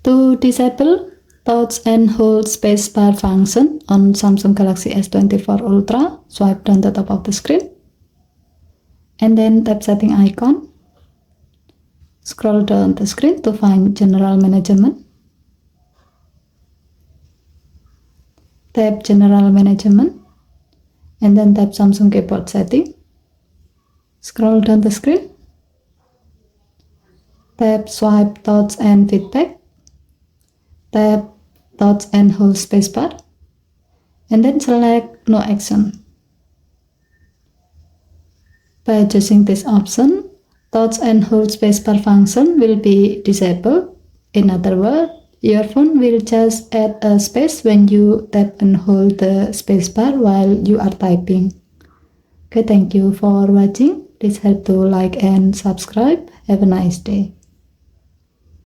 To disable touch and hold spacebar function on Samsung Galaxy S24 Ultra, swipe down the top of the screen and then tap setting icon. Scroll down the screen to find general management. Tap general management and then tap Samsung keyboard setting. Scroll down the screen. Tap swipe touch and feedback. Tap touch and hold spacebar and then select no action. By choosing this option, touch and hold spacebar function will be disabled. In other words, your phone will just add a space when you tap and hold the spacebar while you are typing. Okay, thank you for watching. Please help to like and subscribe. Have a nice day.